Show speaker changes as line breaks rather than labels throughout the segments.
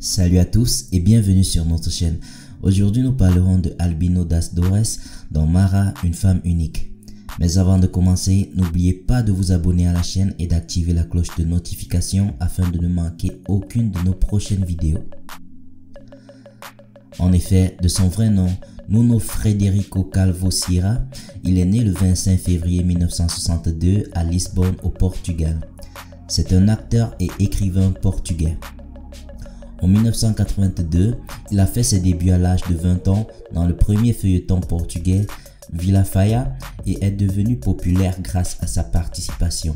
Salut à tous et bienvenue sur notre chaîne. Aujourd'hui nous parlerons de Albino das Dores dans Mara, une femme unique. Mais avant de commencer, n'oubliez pas de vous abonner à la chaîne et d'activer la cloche de notification afin de ne manquer aucune de nos prochaines vidéos. En effet, de son vrai nom, Nuno Frederico Calvo Sierra, il est né le 25 février 1962 à Lisbonne au Portugal. C'est un acteur et écrivain portugais. En 1982, il a fait ses débuts à l'âge de 20 ans dans le premier feuilleton portugais Vila Faia et est devenu populaire grâce à sa participation.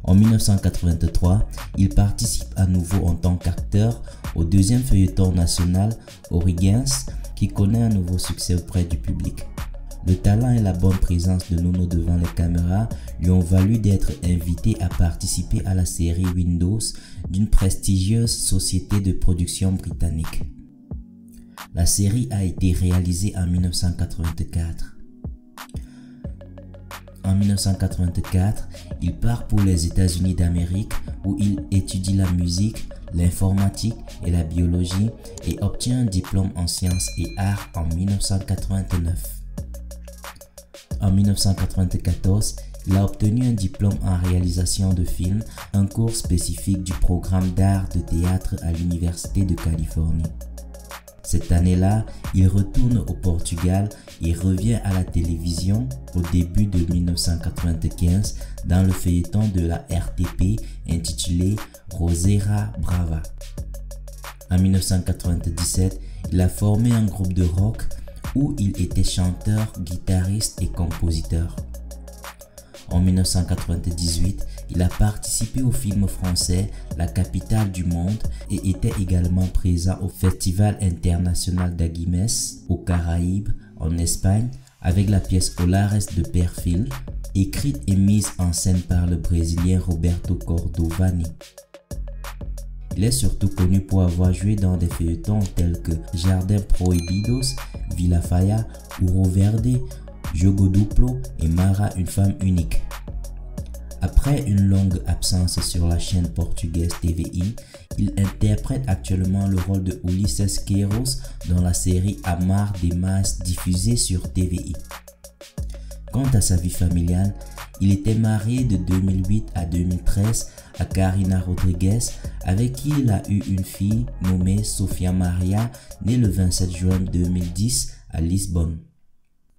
En 1983, il participe à nouveau en tant qu'acteur au deuxième feuilleton national Origuense qui connaît un nouveau succès auprès du public. Le talent et la bonne présence de Nuno devant les caméras lui ont valu d'être invité à participer à la série Windows d'une prestigieuse société de production britannique. La série a été réalisée en 1984. En 1984, il part pour les États-Unis d'Amérique où il étudie la musique, l'informatique et la biologie et obtient un diplôme en sciences et arts en 1989. En 1994, il a obtenu un diplôme en réalisation de films, un cours spécifique du programme d'art de théâtre à l'Université de Californie. Cette année-là, il retourne au Portugal et revient à la télévision au début de 1995 dans le feuilleton de la RTP intitulé Rosera Brava. En 1997, il a formé un groupe de rock où il était chanteur, guitariste et compositeur. En 1998, il a participé au film français La capitale du monde et était également présent au Festival international d'Agüimes aux Caraïbes en Espagne avec la pièce Olares de Perfil, écrite et mise en scène par le Brésilien Roberto Cordovani. Il est surtout connu pour avoir joué dans des feuilletons tels que Jardins Prohibidos, Vila Faia, Ouro Verde, Jogo Duplo et Mara, une femme unique. Après une longue absence sur la chaîne portugaise TVI, il interprète actuellement le rôle de Ulisses Queiroz dans la série Amar Demais diffusée sur TVI. Quant à sa vie familiale, il était marié de 2008 à 2013 à Karina Rodrigues, avec qui il a eu une fille nommée Sofia Maria, née le 27 juin 2010 à Lisbonne.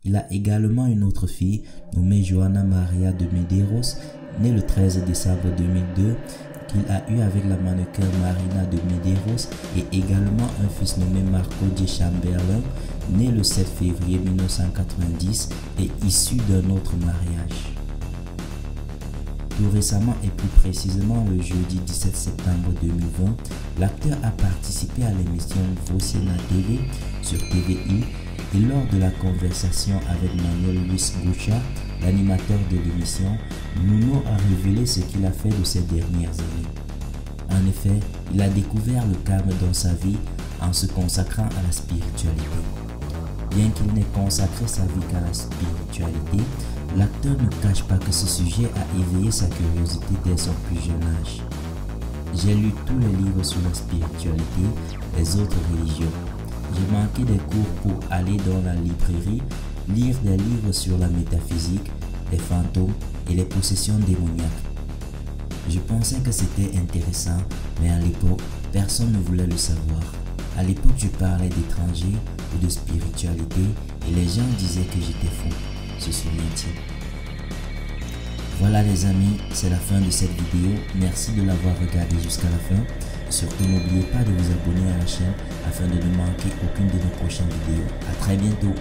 Il a également une autre fille nommée Joana Maria de Medeiros, née le 13 décembre 2002, qu'il a eu avec la mannequin Marina de Medeiros, et également un fils nommé Marco de Chamberlain, né le 7 février 1990 et issu d'un autre mariage. Tout récemment et plus précisément le jeudi 17 septembre 2020, l'acteur a participé à l'émission Você na TV sur TVI et lors de la conversation avec Manuel Luis Goucha, l'animateur de l'émission, Nuno a révélé ce qu'il a fait de ces dernières années. En effet, il a découvert le calme dans sa vie en se consacrant à la spiritualité. Bien qu'il n'ait consacré sa vie qu'à la spiritualité, l'acteur ne cache pas que ce sujet a éveillé sa curiosité dès son plus jeune âge. J'ai lu tous les livres sur la spiritualité, les autres religions. J'ai manqué des cours pour aller dans la librairie, lire des livres sur la métaphysique, les fantômes et les possessions démoniaques. Je pensais que c'était intéressant, mais à l'époque, personne ne voulait le savoir. À l'époque, je parlais d'étrangers ou de spiritualité et les gens disaient que j'étais fou, se souvient-il. Voilà les amis, c'est la fin de cette vidéo. Merci de l'avoir regardé jusqu'à la fin. Surtout n'oubliez pas de vous abonner à la chaîne afin de ne manquer aucune de nos prochaines vidéos. À très bientôt.